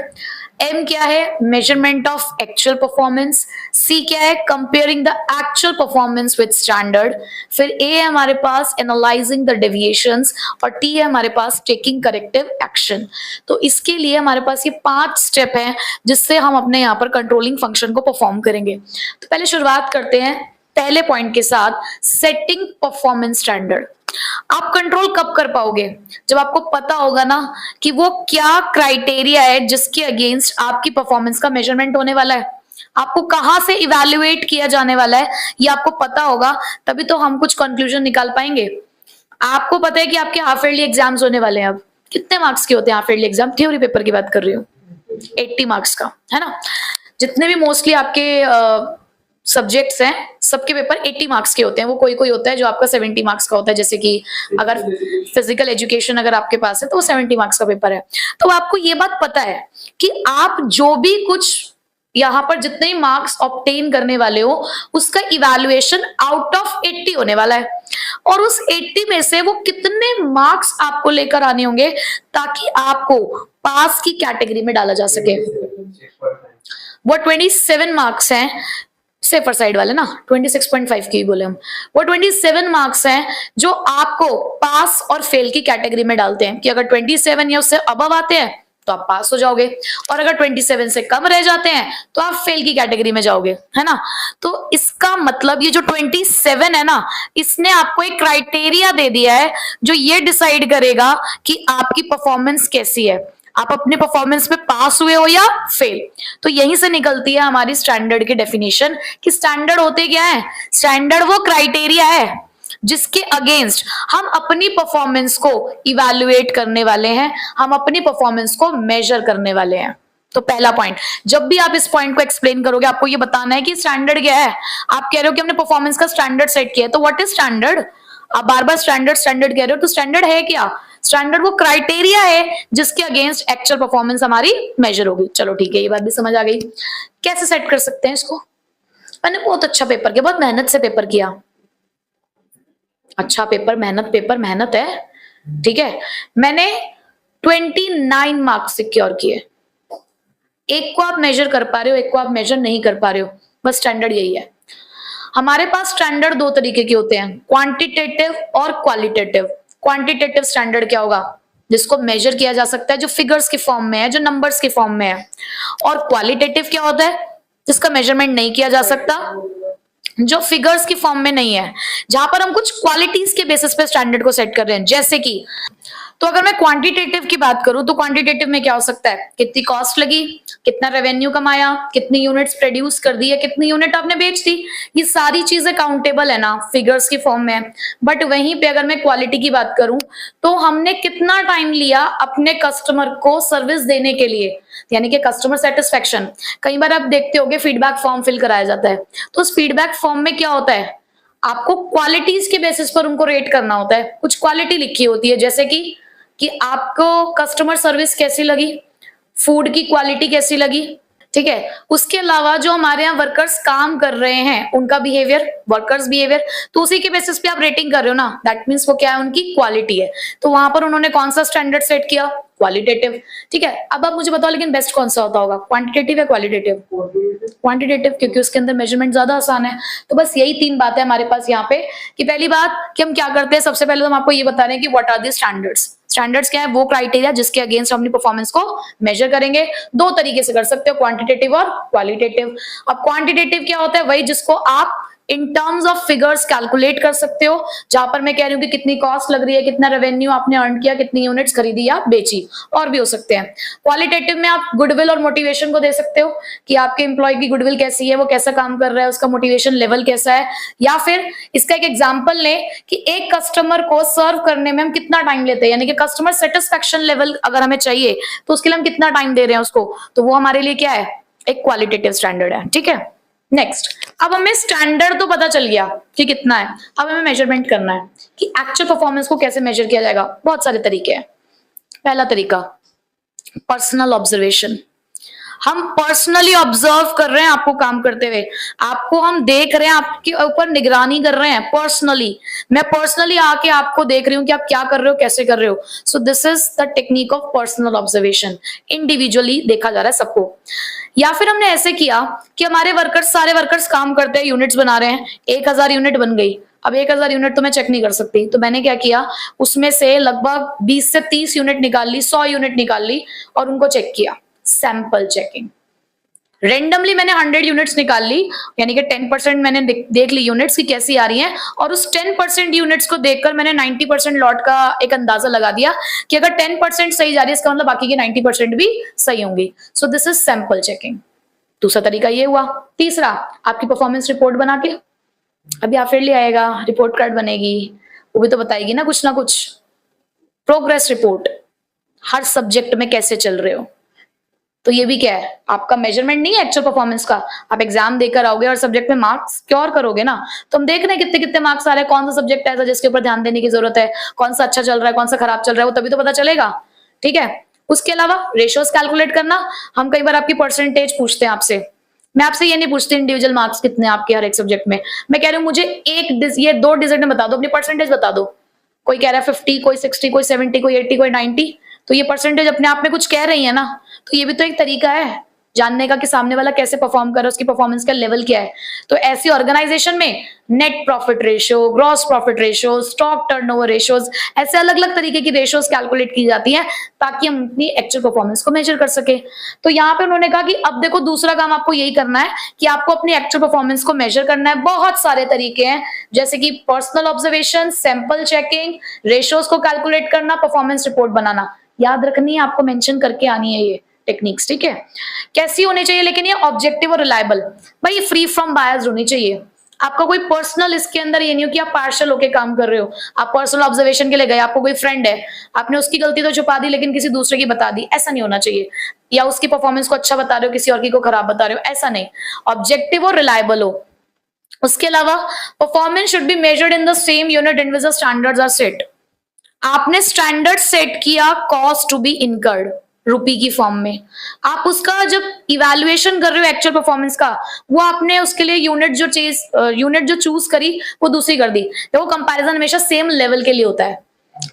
एम क्या है, मेजरमेंट ऑफ एक्चुअल परफॉर्मेंस, सी क्या है, comparing the actual performance with standard, फिर ए है हमारे पास एनालाइजिंग द डेविएशंस, और टी है हमारे पास टेकिंग करेक्टिव एक्शन। तो इसके लिए हमारे पास ये 5 स्टेप हैं जिससे हम अपने यहाँ पर कंट्रोलिंग फंक्शन को परफॉर्म करेंगे। तो पहले शुरुआत करते हैं पहले पॉइंट के साथ, सेटिंग परफॉर्मेंस स्टैंडर्ड। आप कंट्रोल कब कर पाओगे, जब आपको पता होगा ना कि वो क्या क्राइटेरिया है जिसके अगेंस्ट आपकी परफॉर्मेंस का मेजरमेंट होने वाला है, आपको कहां से इवैल्यूएट किया जाने वाला है, ये आपको पता होगा, तभी तो हम कुछ कंक्लूजन निकाल पाएंगे। आपको पता है कि आपके हाफ ईयरली एग्जाम्स होने वाले हैं, अब कितने मार्क्स के होते हैं half yearly exam, theory paper की बात कर रही हूँ, 80 मार्क्स का, है ना। जितने भी मोस्टली आपके सब्जेक्ट्स हैं सबके पेपर 80 मार्क्स के होते हैं, वो कोई कोई होता है जो आपका 70 मार्क्स का होता है, जैसे कि अगर फिजिकल एजुकेशन अगर आपके पास है तो वो 70 मार्क्स का पेपर है। तो आपको ये बात पता है कि आप जो भी कुछ यहाँ पर जितने मार्क्स ऑब्टेन करने वाले हो उसका इवैल्यूएशन आउट ऑफ 80 होने वाला है, और उस 80 में से वो कितने मार्क्स आपको लेकर आने होंगे ताकि आपको पास की कैटेगरी में डाला जा सके। वो 27 मार्क्स हैं, सेफर साइड वाले ना, 26.5 की बोले हम, वो 27 मार्क्स हैं जो आपको पास और फेल की कैटेगरी में डालते हैं कि अगर 27 या उससे अबव आते हैं तो आप पास हो जाओगे, और अगर 27 से कम रह जाते हैं तो आप फेल की कैटेगरी में जाओगे, है ना। तो इसका मतलब ये जो 27 है ना, इसने आपको एक क्राइटेरिया दे दिया है जो ये डिसाइड करेगा कि आपकी परफॉर्मेंस कैसी है, आप अपने परफॉर्मेंस में पास हुए हो या फेल। तो यहीं से निकलती है हमारी स्टैंडर्ड की डेफिनेशन कि स्टैंडर्ड होते क्या है, स्टैंडर्ड वो क्राइटेरिया है जिसके अगेंस्ट हम अपनी परफॉर्मेंस को इवैल्यूएट करने वाले हैं, हम अपनी परफॉर्मेंस को मेजर करने वाले हैं। तो पहला पॉइंट, जब भी आप इस पॉइंट को एक्सप्लेन करोगे आपको ये बताना है कि स्टैंडर्ड क्या है। आप कह रहे हो कि हमने परफॉर्मेंस का स्टैंडर्ड सेट किया है, तो व्हाट इज स्टैंडर्ड, आप बार बार स्टैंडर्ड स्टैंडर्ड कह रहे हो, तो स्टैंडर्ड है क्या, स्टैंडर्ड वो क्राइटेरिया है जिसके अगेंस्ट एक्चुअल परफॉर्मेंस हमारी मेजर होगी। चलो ठीक है, ये बात भी समझ आ गई। कैसे सेट कर सकते हैं इसको, मैंने बहुत अच्छा पेपर किया, बहुत मेहनत से पेपर किया, अच्छा पेपर, मेहनत है, ठीक है, मैंने 29 मार्क्स सिक्योर किए। एक को आप मेजर कर पा रहे हो, एक को आप मेजर नहीं कर पा रहे हो, बस स्टैंडर्ड यही है। हमारे पास स्टैंडर्ड 2 तरीके के होते हैं, क्वांटिटेटिव और क्वालिटेटिव। क्वांटिटेटिव स्टैंडर्ड क्या होगा, जिसको मेजर किया जा सकता है, जो फिगर्स के फॉर्म में है, जो नंबर्स के फॉर्म में है। और क्वालिटेटिव क्या होता है, जिसका मेजरमेंट नहीं किया जा सकता, जो फिगर्स की फॉर्म में नहीं है, जहां पर हम कुछ क्वालिटीज के बेसिस पे स्टैंडर्ड को सेट कर रहे हैं। जैसे कि, तो अगर मैं क्वांटिटेटिव की बात करूं तो क्वांटिटेटिव में क्या हो सकता है, कितनी कॉस्ट लगी, कितना रेवेन्यू कमाया, कितनी यूनिट्स प्रोड्यूस कर दी है, कितनी यूनिट आपने बेच दी, ये सारी चीजें काउंटेबल है ना फिगर्स की फॉर्म में। बट वहीं पे अगर मैं क्वालिटी की बात करूं तो हमने कितना टाइम लिया अपने कस्टमर को सर्विस देने के लिए, यानी कि कस्टमर सेटिस्फेक्शन। कई बार आप देखते होगे फीडबैक फॉर्म फिल कराया जाता है, तो उस फीडबैक फॉर्म में क्या होता है, आपको क्वालिटीज के बेसिस पर उनको रेट करना होता है। कुछ क्वालिटी लिखी होती है, जैसे कि आपको कस्टमर सर्विस कैसी लगी, फूड की क्वालिटी कैसी लगी, ठीक है। उसके अलावा जो हमारे यहाँ वर्कर्स काम कर रहे हैं उनका बिहेवियर, वर्कर्स बिहेवियर, तो उसी के बेसिस पे आप रेटिंग कर रहे हो ना, दैट मीन्स वो क्या है, उनकी क्वालिटी है। तो वहां पर उन्होंने कौन सा स्टैंडर्ड सेट किया, क्वालिटेटिव, ठीक है। अब आप मुझे बताओ लेकिन बेस्ट कौन सा होता होगा, क्वांटिटेटिव या क्वालिटेटिव? क्वांटिटेटिव, क्योंकि उसके अंदर मेजरमेंट ज्यादा आसान है। तो बस यही 3 बातें हमारे पास यहाँ पे, कि पहली बात कि हम क्या करते हैं, सबसे पहले तो हम आपको ये बता रहे हैं कि what are the standards. Standards क्या है, वो क्राइटेरिया जिसके अगेंस्ट हम अपनी परफॉर्मेंस को मेजर करेंगे। 2 तरीके से कर सकते हो, क्वांटिटेटिव और क्वालिटेटिव। अब क्वांटिटेटिव क्या होता है, वही जिसको आप in terms of figures calculate कर सकते हो, जहां पर मैं कह रही हूँ कि कितनी कॉस्ट लग रही है, कितना रेवेन्यू आपने अर्न किया, कितनी यूनिट्स खरीदी या बेची, और भी हो सकते हैं। क्वालिटेटिव में आप गुडविल और मोटिवेशन को दे सकते हो कि आपके एम्प्लॉय की गुडविल कैसी है, वो कैसा काम कर रहा है, उसका मोटिवेशन लेवल कैसा है। या फिर इसका एक एग्जाम्पल लें कि एक कस्टमर को सर्व करने में हम कितना टाइम लेते हैं, यानी कि कस्टमर सेटिस्फेक्शन लेवल अगर हमें चाहिए तो उसके लिए हम कितना टाइम दे रहे हैं उसको, तो वो हमारे लिए क्या है, एक क्वालिटेटिव स्टैंडर्ड है, ठीक है। नेक्स्ट, अब हमें स्टैंडर्ड तो पता चल गया कि कितना है, अब हमें मेजरमेंट करना है कि एक्चुअल परफॉर्मेंस को कैसे मेजर किया जाएगा। बहुत सारे तरीके हैं। पहला तरीका, पर्सनल ऑब्जर्वेशन। हम पर्सनली ऑब्जर्व कर रहे हैं आपको काम करते हुए, आपको हम देख रहे हैं, आपके ऊपर निगरानी कर रहे हैं पर्सनली। मैं पर्सनली आके आपको देख रही हूँ कि आप क्या कर रहे हो, कैसे कर रहे हो। So this is the technique of personal observation. Individually देखा जा रहा है सबको। या फिर हमने ऐसे किया कि हमारे वर्कर्स, सारे वर्कर्स काम करते हैं, यूनिट्स बना रहे हैं, 1000 यूनिट बन गई। अब 1000 यूनिट तो मैं चेक नहीं कर सकती, तो मैंने क्या किया, उसमें से लगभग 20 से 30 यूनिट निकाल ली, 100 यूनिट निकाल ली और उनको चेक किया, सैंपल चेकिंग। रेंडमली मैंने 100 यूनिट्स निकाल ली, यानी कि 10% मैंने देख ली यूनिट्स की कैसी आ रही हैं, और उस 10% यूनिट्स को देखकर मैंने 90% लॉट का एक अंदाजा लगा दिया कि अगर 10% सही जा रही है, इसका मतलब बाकी के 90% भी सही होंगी। So this is sample checking. दूसरा तरीका ये हुआ। तीसरा, आपकी परफॉर्मेंस रिपोर्ट बना के, अभी आप फिर ले आएगा, रिपोर्ट कार्ड बनेगी, वो भी तो बताएगी ना कुछ। प्रोग्रेस रिपोर्ट, हर सब्जेक्ट में कैसे चल रहे हो। तो ये भी क्या है, आपका मेजरमेंट नहीं है एक्चुअल परफॉर्मेंस का। आप एग्जाम देकर आओगे और सब्जेक्ट में मार्क्स सिक्योर करोगे ना, तो हम देख रहे हैं कितने कितने मार्क्स आ रहे हैं, कौन सा सब्जेक्ट ऐसा जिसके ऊपर ध्यान देने की जरूरत है, कौन सा अच्छा चल रहा है, कौन सा खराब चल रहा है, वो तभी तो पता चलेगा, ठीक है। उसके अलावा रेशियोज कैलकुलेट करना। हम कई बार आपकी परसेंटेज पूछते हैं आपसे, मैं आपसे ये नहीं पूछती इंडिविजुअल मार्क्स कितने आपके हर एक सब्जेक्ट में, मैं कह रही हूँ मुझे ये 2 डिजिट में बता दो, अपनी परसेंटेज बता दो। कोई कह रहा है 50, कोई 60, कोई 70, कोई 80, कोई 90, तो ये परसेंटेज अपने आप में कुछ कह रही है ना। तो ये भी तो एक तरीका है जानने का कि सामने वाला कैसे परफॉर्म कर रहा है, उसकी परफॉर्मेंस का लेवल क्या है। तो ऐसी ऑर्गेनाइजेशन में net profit ratio, gross profit ratio, stock turnover ratios, ऐसे अलग अलग तरीके की रेशियोज कैलकुलेट की जाती हैं ताकि हम अपनी एक्चुअल परफॉर्मेंस को मेजर कर सके। तो यहाँ पे उन्होंने कहा कि अब देखो दूसरा काम आपको यही करना है कि आपको अपनी एक्चुअल परफॉर्मेंस को मेजर करना है। बहुत सारे तरीके हैं, जैसे कि personal observation, sample checking, ratios को कैलकुलेट करना, परफॉर्मेंस रिपोर्ट बनाना। याद रखनी है, आपको मेंशन करके आनी है ये टेक्निक्स, ठीक है। कैसी होनी चाहिए लेकिन ये ऑब्जेक्टिव और रिलायबल, भाई फ्री फ्रॉम बायस होनी चाहिए। आपका कोई पर्सनल इसके अंदर ये नहीं हो कि आप पार्शियल होके काम कर रहे हो। आप पर्सनल ऑब्जर्वेशन के लिए गए, आपको कोई फ्रेंड है, आपने उसकी गलती तो छुपा दी लेकिन किसी दूसरे की बता दी, ऐसा नहीं होना चाहिए। या उसकी परफॉर्मेंस को अच्छा बता रहे हो, किसी और की को खराब बता रहे हो, ऐसा नहीं। ऑब्जेक्टिव और रिलायबल हो। उसके अलावा performance should be measured in the same unit in which the standards are set. आपने स्टैंडर्ड सेट किया, cost to be incurred, rupee की फॉर्म में। आप उसका जब इवैल्यूएशन कर रहे हो एक्चुअल परफॉर्मेंस का, वो आपने उसके लिए यूनिट जो चूज करी वो दूसरी कर दी। देखो कंपैरिजन हमेशा सेम लेवल के लिए होता है,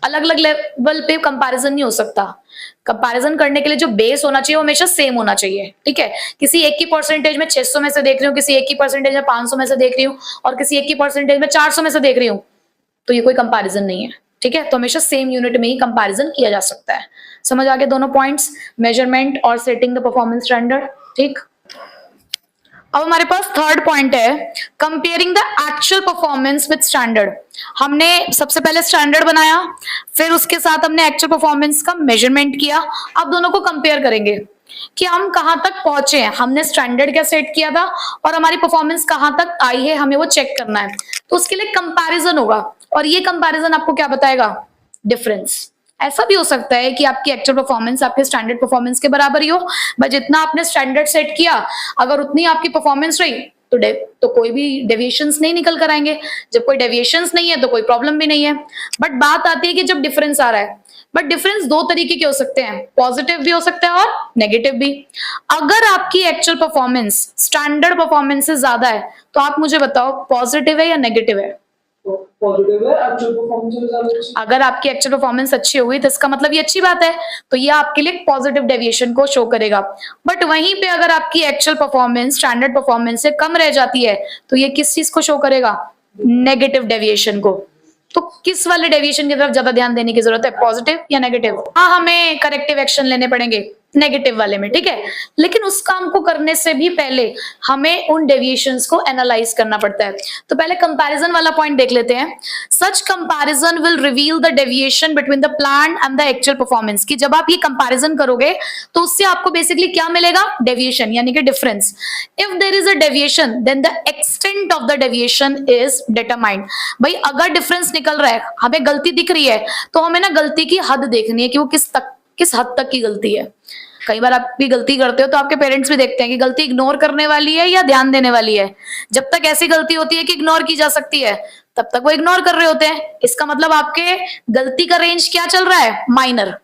अलग अलग लेवल पे कंपैरिजन नहीं हो सकता। कंपैरिजन करने के लिए जो बेस होना चाहिए वो हमेशा सेम होना चाहिए, ठीक है। किसी एक की परसेंटेज में 600 में से देख रही हूँ, किसी एक की परसेंटेज में 500 में से देख रही हूँ, और किसी एक की परसेंटेज में 400 में से देख रही हूँ, तो ये कोई कंपैरिजन नहीं है, ठीक है। तो हमेशा सेम यूनिट में ही कंपैरिजन किया जा सकता है। समझ आ गए दोनों पॉइंट्स, मेजरमेंट और सेटिंग द परफॉर्मेंस स्टैंडर्ड, ठीक। अब हमारे पास थर्ड पॉइंट है comparing the actual performance with standard. हमने सबसे पहले स्टैंडर्ड बनाया, फिर उसके साथ हमने एक्चुअल परफॉर्मेंस का मेजरमेंट किया। अब दोनों को कंपेयर करेंगे। कि हम कहां तक पहुंचे हैं, हमने स्टैंडर्ड क्या सेट किया था और हमारी परफॉर्मेंस कहां तक आई है, हमें वो चेक करना है। तो उसके लिए कंपैरिजन होगा और ये कंपैरिजन आपको क्या बताएगा, डिफरेंस। ऐसा भी हो सकता है कि आपकी एक्चुअल परफॉर्मेंस आपके स्टैंडर्ड परफॉर्मेंस के बराबर ही हो, बट जितना आपने स्टैंडर्ड सेट किया अगर उतनी आपकी परफॉर्मेंस रही तो कोई भी डेविएशंस नहीं निकल कर आएंगे। जब कोई डेविएशंस नहीं है तो कोई प्रॉब्लम भी नहीं है। बट बात आती है कि जब डिफरेंस आ रहा है, बट डिफरेंस दो तरीके के हो सकते हैं, पॉजिटिव भी हो सकता है और नेगेटिव भी। अगर आपकी एक्चुअल परफॉर्मेंस स्टैंडर्ड परफॉर्मेंस से ज्यादा है तो आप मुझे बताओ पॉजिटिव है या नेगेटिव है? पॉजिटिव है, एक्चुअल परफॉर्मेंस से ज्यादा अच्छी। अगर आपकी एक्चुअल परफॉर्मेंस अच्छी हुई तो इसका मतलब ये अच्छी बात है, तो ये आपके लिए पॉजिटिव डेविएशन को शो करेगा। बट वहीं पे अगर आपकी एक्चुअल परफॉर्मेंस स्टैंडर्ड परफॉर्मेंस से कम रह जाती है तो ये किस चीज को शो करेगा, नेगेटिव डेविएशन को। तो किस वाले डेविएशन की तरफ ज्यादा ध्यान देने की जरूरत है, पॉजिटिव या नेगेटिव? हाँ, हमें करेक्टिव एक्शन लेने पड़ेंगे नेगेटिव वाले में, ठीक है। लेकिन उस काम को करने से भी पहले हमें उन डेविएशंस को एनालाइज करना पड़ता है। तो पहले कंपैरिजन वाला पॉइंट देख लेते हैं। सच comparison will reveal the deviation between the plan and the actual performance. कि जब आप ये कंपैरिजन करोगे तो उससे आपको बेसिकली क्या मिलेगा, डेविएशन यानी कि difference. If there is a deviation then the extent of the deviation is determined. भाई अगर डिफरेंस निकल रहा है, हमें गलती दिख रही है, तो हमें ना गलती की हद देखनी है कि वो किस हद तक की गलती है। कई बार आप भी गलती करते हो तो आपके पेरेंट्स भी देखते हैं कि गलती इग्नोर करने वाली है या ध्यान देने वाली है। जब तक ऐसी गलती होती है कि इग्नोर की जा सकती है तब तक वो इग्नोर कर रहे होते हैं। इसका मतलब आपके गलती का रेंज क्या चल रहा है, माइनर।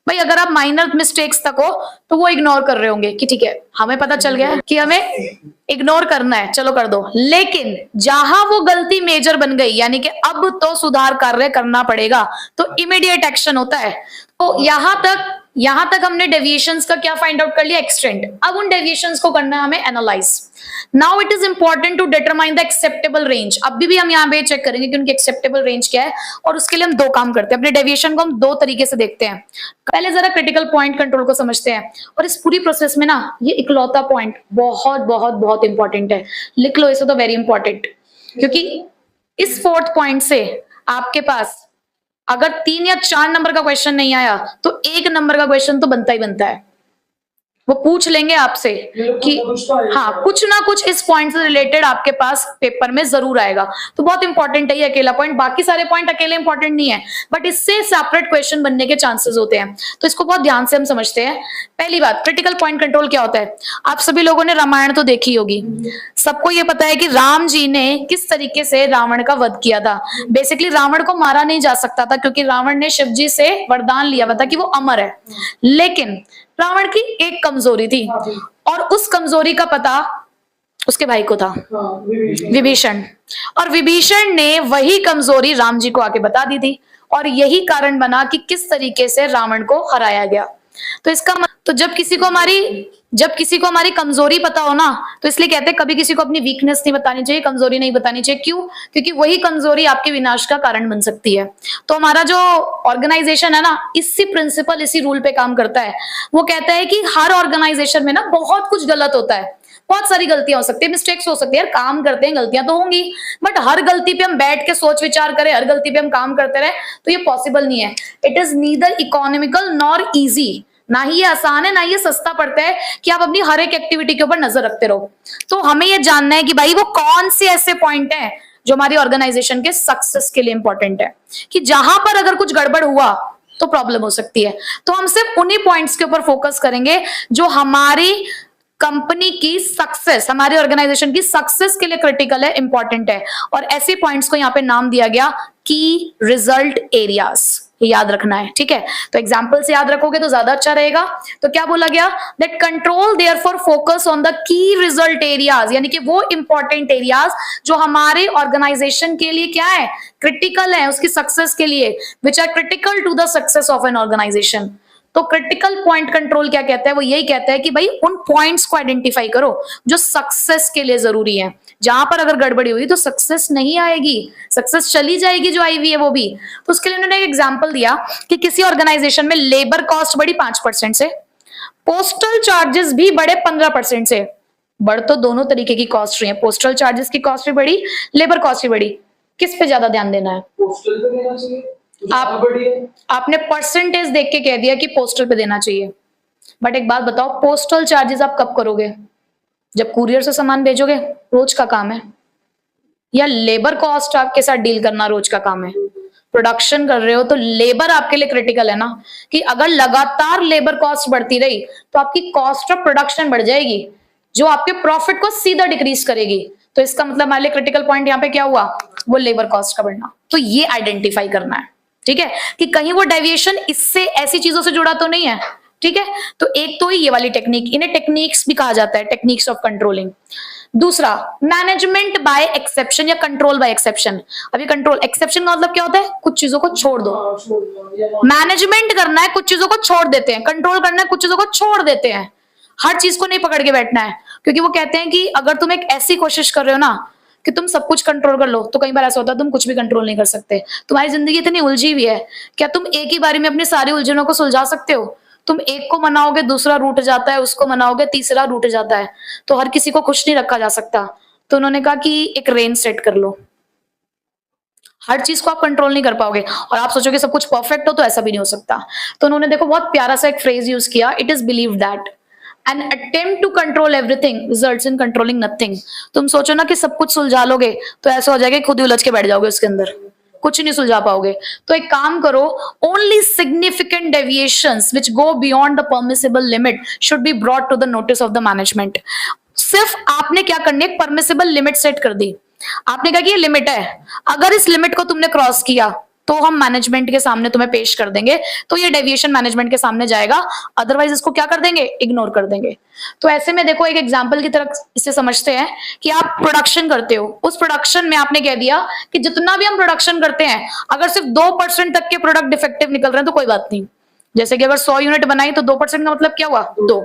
भाई अगर आप माइनर मिस्टेक्स तक हो तो वो इग्नोर कर रहे होंगे कि ठीक है हमें पता चल गया कि हमें इग्नोर करना है, चलो कर दो। लेकिन जहां वो गलती मेजर बन गई यानी कि अब तो सुधार कार्य करना पड़ेगा तो इमीडिएट एक्शन होता है। तो यहां तक हमने डेविएशंस का क्या फाइंड आउट कर लिया, एक्सटेंट। अब उन डेविएशंस को करना है हमें analyse. Now it is important to determine the acceptable range. अभी भी हम यहाँ पे चेक करेंगे कि उनकी एक्सेप्टेबल रेंज क्या है और उसके लिए हम दो काम करते हैं। अपने डेविएशन को हम दो तरीके से देखते हैं। पहले जरा क्रिटिकल पॉइंट कंट्रोल को समझते हैं। और इस पूरी प्रोसेस में ना ये इकलौता पॉइंट बहुत बहुत बहुत इंपॉर्टेंट है, लिख लो इसे तो, वेरी इंपॉर्टेंट। क्योंकि इस फोर्थ पॉइंट से आपके पास अगर 3 या 4 नंबर का क्वेश्चन नहीं आया तो 1 नंबर का क्वेश्चन तो बनता ही बनता है। वो पूछ लेंगे आपसे कि हाँ कुछ ना कुछ इस पॉइंट से रिलेटेड आपके पास पेपर में जरूर आएगा। तो बहुत इंपॉर्टेंट है ये अकेला पॉइंट, बाकी सारे पॉइंट अकेले इंपॉर्टेंट नहीं है बट इससे सेपरेट क्वेश्चन बनने के चांसेस होते हैं। तो इसको बहुत ध्यान से हम समझते हैं। पहली बात, क्रिटिकल पॉइंट कंट्रोल क्या होता है। आप सभी लोगों ने रामायण तो देखी होगी, सबको ये पता है कि राम जी ने किस तरीके से रावण का वध किया था। बेसिकली रावण को मारा नहीं जा सकता था क्योंकि रावण ने शिव जी से वरदान लिया हुआ था कि वो अमर है। लेकिन रावण की एक कमजोरी थी और उस कमजोरी का पता उसके भाई को था, विभीषण। और विभीषण ने वही कमजोरी राम जी को आके बता दी थी और यही कारण बना कि किस तरीके से रावण को हराया गया। तो जब किसी को हमारी कमजोरी पता हो ना, तो इसलिए कहते हैं कभी किसी को अपनी वीकनेस नहीं बतानी चाहिए, कमजोरी नहीं बतानी चाहिए। क्यों? क्योंकि वही कमजोरी आपके विनाश का कारण बन सकती है। तो हमारा जो ऑर्गेनाइजेशन है ना, इसी प्रिंसिपल इसी रूल पे काम करता है। वो कहता है कि हर ऑर्गेनाइजेशन में ना बहुत कुछ गलत होता है, बहुत सारी गलतियां हो सकती है, मिस्टेक्स हो सकती है। यार काम करते हैं, गलतियां तो होंगी, बट हर गलती पे हम बैठ के सोच विचार करें, हर गलती पे हम काम करते रहे तो ये पॉसिबल नहीं है। It is neither economical nor easy. ना ही ये आसान है ना ये सस्ता पड़ता है कि आप अपनी हर एक एक्टिविटी के ऊपर नजर रखते रहो। तो हमें ये जानना है कि भाई वो कौन से ऐसे पॉइंट हैं जो हमारी ऑर्गेनाइजेशन के सक्सेस के लिए इंपॉर्टेंट है, कि जहां पर अगर कुछ गड़बड़ हुआ तो प्रॉब्लम हो सकती है। तो हम सिर्फ उन्हीं पॉइंट्स के ऊपर फोकस करेंगे जो हमारी कंपनी की सक्सेस, हमारे ऑर्गेनाइजेशन की सक्सेस के लिए क्रिटिकल है, इंपॉर्टेंट है। और ऐसे पॉइंट्स को यहाँ पे नाम दिया गया की रिजल्ट एरियाज। याद रखना है, ठीक है। तो एग्जांपल से याद रखोगे तो ज्यादा अच्छा रहेगा। तो क्या बोला गया, that control therefore focus on the key result areas, यानी कि वो इंपॉर्टेंट एरियाज जो हमारे ऑर्गेनाइजेशन के लिए क्या है, क्रिटिकल है, उसकी सक्सेस के लिए, which are critical to the success of an organisation. तो क्रिटिकल पॉइंट कंट्रोल क्या कहता है, वो यही कहता है कि भाई उन पॉइंट्स को आइडेंटिफाई करो जो सक्सेस के लिए जरूरी है। जहां पर अगर गड़बड़ी हुई तो सक्सेस नहीं आएगी, सक्सेस चली जाएगी जो आई हुई है वो भी। तो उसके लिए उन्होंने एक एग्जांपल दिया कि किसी ऑर्गेनाइजेशन में लेबर कॉस्ट बढ़ी 5% से, पोस्टल चार्जेस भी बढ़े 15% से। बढ़ तो दोनों तरीके की कॉस्ट रही है, पोस्टल चार्जेस की कॉस्ट भी बढ़ी, लेबर कॉस्ट भी बढ़ी। किस पे ज्यादा ध्यान देना है? पोस्टल पे देना चाहिए। आपने परसेंटेज देख के कह दिया कि पोस्टल पे देना चाहिए। बट एक बात बताओ, पोस्टल चार्जेस आप कब करोगे? जब कुरियर से सामान भेजोगे, रोज का काम है। या लेबर कॉस्ट आपके साथ डील करना रोज का काम है। प्रोडक्शन कर रहे हो तो लेबर आपके लिए क्रिटिकल है ना, कि अगर लगातार लेबर कॉस्ट बढ़ती रही तो आपकी कॉस्ट ऑफ प्रोडक्शन बढ़ जाएगी, जो आपके प्रॉफिट को सीधा डिक्रीज करेगी। तो इसका मतलब हमारे लिए क्रिटिकल पॉइंट यहाँ पे क्या हुआ? वो लेबर कॉस्ट का बढ़ना। तो ये आइडेंटिफाई करना है, ठीक है, कि कहीं वो डेविएशन इससे ऐसी चीजों से जुड़ा तो नहीं है, ठीक है। तो एक तो ये वाली टेक्निक, इन्हें टेक्निक्स भी कहा जाता है, टेक्निक्स ऑफ कंट्रोलिंग। दूसरा, मैनेजमेंट बाय एक्सेप्शन या कंट्रोल बाय एक्सेप्शन। अभी कंट्रोल एक्सेप्शन का मतलब क्या होता है? कुछ चीजों को छोड़ दो। हाँ, छोड़ दो, ये मैनेजमेंट करना है, कुछ चीजों को छोड़ देते हैं। कंट्रोल करना है, कुछ चीजों को छोड़ देते हैं। हर चीज को नहीं पकड़ के बैठना है, क्योंकि वो कहते हैं कि अगर तुम एक ऐसी कोशिश कर रहे हो ना कि तुम सब कुछ कंट्रोल कर लो, तो कई बार ऐसा होता है तुम कुछ भी कंट्रोल नहीं कर सकते। तुम्हारी जिंदगी इतनी उलझी हुई है, क्या तुम एक ही बारी में अपनी सारी उलझनों को सुलझा सकते हो? तुम एक को मनाओगे, दूसरा रूठ जाता है, उसको मनाओगे, तीसरा रूठ जाता है। तो हर किसी को खुश नहीं रखा जा सकता। तो उन्होंने कहा कि एक रेंज सेट कर लो। हर चीज को आप कंट्रोल नहीं कर पाओगे, और आप सोचोगे सब कुछ परफेक्ट हो, तो ऐसा भी नहीं हो सकता। तो उन्होंने देखो बहुत प्यारा सा एक फ्रेज यूज किया, it is believe that an attempt to control everything results in controlling nothing. तुम सोचो ना कि सब कुछ सुलझा लोगे, तो ऐसा हो जाएगा कि खुद ही उलझ के बैठ जाओगे उसके अंदर, कुछ नहीं सुलझा पाओगे। तो एक काम करो, only significant deviations which go beyond the permissible limit should be brought to the notice of the management. सिर्फ आपने क्या करनी है, परमिसिबल लिमिट सेट कर दी। आपने कहा कि ये लिमिट है, अगर इस लिमिट को तुमने क्रॉस किया तो हम मैनेजमेंट के सामने तुम्हें पेश कर देंगे, तो ये डेविएशन मैनेजमेंट के सामने जाएगा, अदरवाइज इसको क्या कर देंगे? इग्नोर कर देंगे। तो ऐसे में देखो, एक एग्जांपल की तरह इसे समझते हैं कि आप प्रोडक्शन करते हो, उस प्रोडक्शन में आपने कह दिया कि जितना भी हम प्रोडक्शन करते हैं, अगर सिर्फ 2% तक के प्रोडक्ट डिफेक्टिव निकल रहे हैं तो कोई बात नहीं। जैसे कि अगर 100 यूनिट बनाई तो 2% का मतलब क्या हुआ? 2।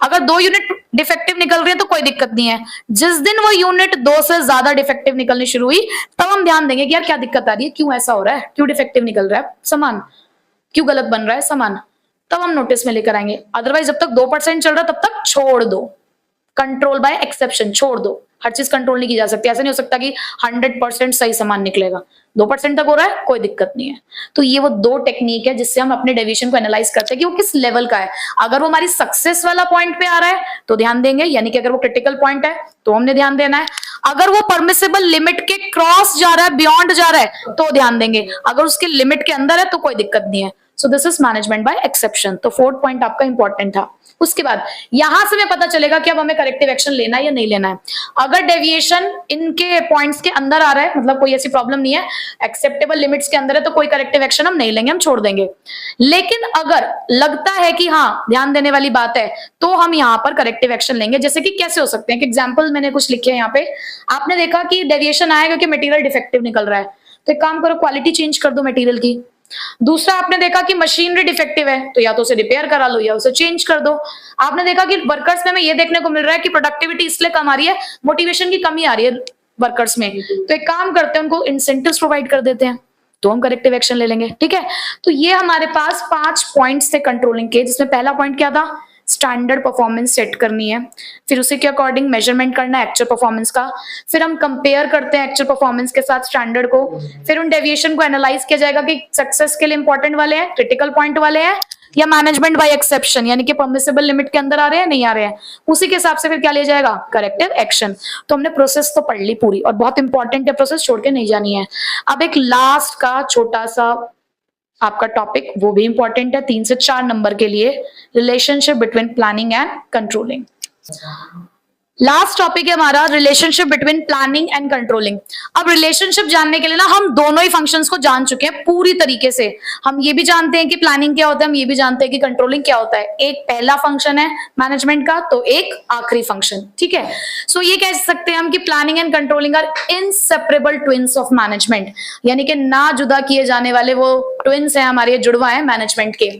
अगर 2 यूनिट डिफेक्टिव निकल रही है तो कोई दिक्कत नहीं है। जिस दिन वो यूनिट 2 से ज्यादा डिफेक्टिव निकलनी शुरू हुई, तब हम ध्यान देंगे कि यार क्या दिक्कत आ रही है, क्यों ऐसा हो रहा है, क्यों डिफेक्टिव निकल रहा है सामान, क्यों गलत बन रहा है सामान, तब हम नोटिस में लेकर आएंगे। अदरवाइज जब तक 2% चल रहा है तब तक छोड़ दो। कंट्रोल बाय एक्सेप्शन, छोड़ दो। हर चीज कंट्रोल नहीं की जा सकती। ऐसा नहीं हो सकता कि 100% सही सामान निकलेगा। 2% तक हो रहा है, कोई दिक्कत नहीं है। तो ये वो 2 टेक्निक है जिससे हम अपने डेविएशन को एनालाइज करते हैं कि वो किस लेवल का है। अगर वो हमारी सक्सेस वाला पॉइंट पे आ रहा है तो ध्यान देंगे, यानी कि अगर वो क्रिटिकल पॉइंट है तो हमने ध्यान देना है। अगर वो परमिसिबल लिमिट के क्रॉस जा रहा है, बियॉन्ड जा रहा है, तो ध्यान देंगे। अगर उसके लिमिट के अंदर है तो कोई दिक्कत नहीं है। So this is management by exception. तो 4th पॉइंट आपका इंपॉर्टेंट था। उसके बाद यहां से हमें पता चलेगा कि अब हमें करेक्टिव एक्शन लेना है या नहीं लेना है। अगर डेविएशन इनके पॉइंट्स के अंदर आ रहा है, मतलब कोई ऐसी प्रॉब्लम नहीं है, एक्सेप्टेबल लिमिट्स के अंदर है, तो कोई करेक्टिव एक्शन हम नहीं लेंगे, हम छोड़ देंगे। लेकिन अगर लगता है कि हाँ ध्यान देने वाली बात है, तो हम यहाँ पर करेक्टिव एक्शन लेंगे। जैसे कि कैसे हो सकते हैं, कि एग्जाम्पल मैंने कुछ लिखे हैं यहाँ पे। आपने देखा कि डेविएशन आया क्योंकि मटेरियल डिफेक्टिव निकल रहा है, तो एक काम करो, क्वालिटी चेंज कर दो मटेरियल की। दूसरा, आपने देखा कि मशीनरी डिफेक्टिव है, तो या तो उसे रिपेयर करा लो या उसे चेंज कर दो। आपने देखा कि वर्कर्स में हमें ये देखने को मिल रहा है कि प्रोडक्टिविटी इसलिए कम आ रही है, मोटिवेशन की कमी आ रही है वर्कर्स में, तो एक काम करते हैं, उनको इंसेंटिव्स प्रोवाइड कर देते हैं, तो हम करेक्टिव एक्शन ले लेंगे। ठीक है, तो ये हमारे पास 5 पॉइंट्स थे कंट्रोलिंग के, जिसमें पहला पॉइंट क्या था? स्टैंडर्ड परफॉर्मेंस सेट करनी है, फिर उसी के अकॉर्डिंग मेजरमेंट करना है एक्चुअल परफॉर्मेंस का, फिर हम कंपेयर करते हैं एक्चुअल परफॉर्मेंस के साथ स्टैंडर्ड को, फिर उन डेविएशन को एनालाइज किया जाएगा कि सक्सेस के लिए इंपॉर्टेंट वाले हैं, क्रिटिकल पॉइंट वाले हैं, या मैनेजमेंट बाय एक्सेप्शन, यानी कि परमिसिबल लिमिट के अंदर आ रहे हैं नहीं आ रहे हैं। उसी के हिसाब से फिर क्या लिया जाएगा? Corrective action. तो हमने प्रोसेस तो पढ़ ली पूरी, और बहुत इंपॉर्टेंट है, प्रोसेस छोड़ के नहीं जानी है। अब एक लास्ट का छोटा सा आपका टॉपिक, वो भी इंपॉर्टेंट है 3 से 4 नंबर के लिए, relationship between planning and controlling. Last topic है हमारा relationship between planning and controlling. अब रिलेशनशिप जानने के लिए ना हम दोनों ही फंक्शंस को जान चुके हैं पूरी तरीके से। हम ये भी जानते हैं कि प्लानिंग क्या होता है, हम ये भी जानते हैं कि कंट्रोलिंग क्या होता है। एक पहला फंक्शन है मैनेजमेंट का, तो एक आखिरी फंक्शन। ठीक है, सो ये कह सकते हैं हम कि planning and controlling are inseparable twins of management, यानी कि ना जुदा किए जाने वाले वो ट्विन्स हैं हमारे, जुड़वा है मैनेजमेंट के,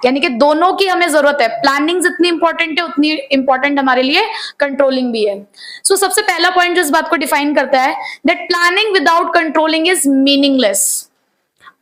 यानी कि दोनों की हमें जरूरत है। प्लानिंग जितनी इंपॉर्टेंट है उतनी इंपॉर्टेंट हमारे लिए कंट्रोलिंग भी है। सो सबसे पहला पॉइंट जो इस बात को डिफाइन करता है, that planning without controlling is meaningless.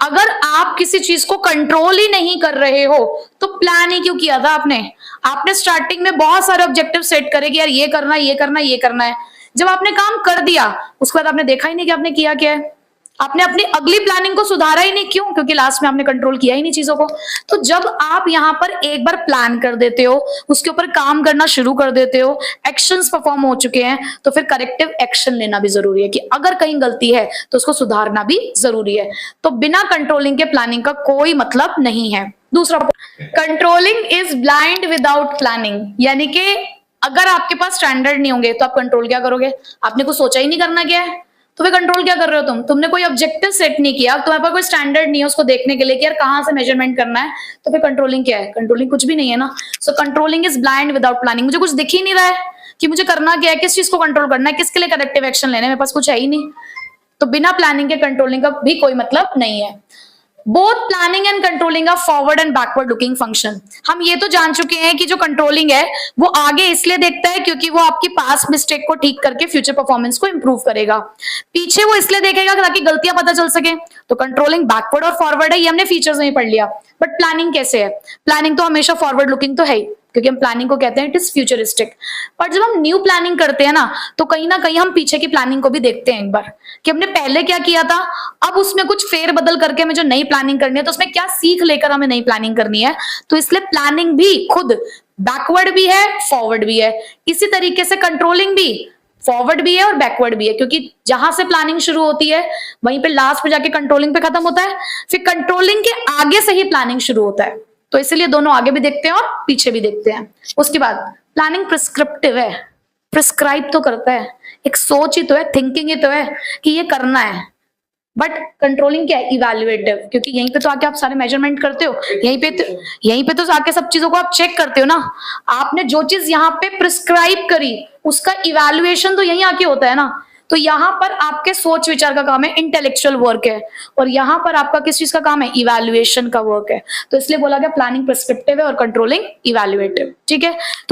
अगर आप किसी चीज को कंट्रोल ही नहीं कर रहे हो तो प्लान ही क्यों किया था आपने? आपने स्टार्टिंग में बहुत सारे ऑब्जेक्टिव सेट करे कि यार ये करना है, ये करना है, ये करना है। जब आपने काम कर दिया उसके बाद आपने देखा ही नहीं कि आपने किया क्या है, आपने अपनी अगली प्लानिंग को सुधारा ही नहीं, क्यों? क्योंकि लास्ट में आपने कंट्रोल किया ही नहीं चीजों को। तो जब आप यहाँ पर एक बार प्लान कर देते हो, उसके ऊपर काम करना शुरू कर देते हो, एक्शंस परफॉर्म हो चुके हैं, तो फिर करेक्टिव एक्शन लेना भी जरूरी है कि अगर कहीं गलती है तो उसको सुधारना भी जरूरी है। तो बिना कंट्रोलिंग के प्लानिंग का कोई मतलब नहीं है। दूसरा, controlling is blind without planning, यानी कि अगर आपके पास स्टैंडर्ड नहीं होंगे तो आप कंट्रोल क्या करोगे? आपने कुछ सोचा ही नहीं करना क्या है, तो फिर कंट्रोल क्या कर रहे हो? तुमने कोई ऑब्जेक्टिव सेट नहीं किया, तुम्हारे पास कोई स्टैंडर्ड नहीं है उसको देखने के लिए कि यार कहां से मेजरमेंट करना है, तो फिर कंट्रोलिंग क्या है? कंट्रोलिंग कुछ भी नहीं है ना। सो controlling is blind without planning. मुझे कुछ दिख ही नहीं रहा है कि मुझे करना क्या है, किस चीज को कंट्रोल करना है, किसके लिए करेक्टिव एक्शन लेने, मेरे पास कुछ है ही नहीं। तो बिना प्लानिंग के कंट्रोलिंग का भी कोई मतलब नहीं है। Both planning and controlling are forward and backward looking function. हम ये तो जान चुके हैं कि जो कंट्रोलिंग है वो आगे इसलिए देखता है क्योंकि वो आपकी पास्ट मिस्टेक को ठीक करके फ्यूचर परफॉर्मेंस को इंप्रूव करेगा। पीछे वो इसलिए देखेगा ताकि गलतियां पता चल सके। तो कंट्रोलिंग बैकवर्ड और फॉरवर्ड है, ये हमने फीचर्स में ही पढ़ लिया। बट प्लानिंग कैसे है? प्लानिंग तो हमेशा फॉरवर्ड लुकिंग तो है ही, क्योंकि हम प्लानिंग को कहते हैं इट इज फ्यूचरिस्टिक। पर जब हम न्यू प्लानिंग करते हैं ना कहीं हम पीछे की प्लानिंग को भी देखते हैं एक बार कि हमने पहले क्या किया था, अब उसमें कुछ फेर बदल करके हमें जो नई प्लानिंग करनी है तो उसमें क्या सीख लेकर हमें नई प्लानिंग करनी है। तो इसलिए प्लानिंग भी खुद बैकवर्ड भी है, फॉरवर्ड भी है। इसी तरीके से कंट्रोलिंग भी फॉरवर्ड भी है और बैकवर्ड भी है, क्योंकि जहां से प्लानिंग शुरू होती है वहीं पे लास्ट पे जाके कंट्रोलिंग पे खत्म होता है, फिर कंट्रोलिंग के आगे से ही प्लानिंग शुरू होता है। तो इसलिए दोनों आगे भी देखते हैं और पीछे भी देखते हैं। उसके बाद प्लानिंग प्रिस्क्रिप्टिव है, प्रिस्क्राइब तो करता है, एक सोच ही तो है, थिंकिंग ही तो है कि ये करना है। बट कंट्रोलिंग क्या है? इवैल्यूएटिव, क्योंकि यहीं पे तो आके आप सारे मेजरमेंट करते हो, यहीं पे तो आके सब चीजों को आप चेक करते हो ना। आपने जो चीज यहाँ पे प्रिस्क्राइब करी उसका इवैल्यूएशन तो यहीं आके होता है ना। तो यहाँ पर आपके सोच विचार का काम है, इंटेलेक्चुअल वर्क है, और यहाँ पर आपका किस चीज का काम है? इवैल्यूएशन का वर्क है। तो इसलिए बोला गया प्लानिंग प्रिस्क्रिप्टिव है और कंट्रोलिंग इवैल्यूएटिव। ठीक है, तो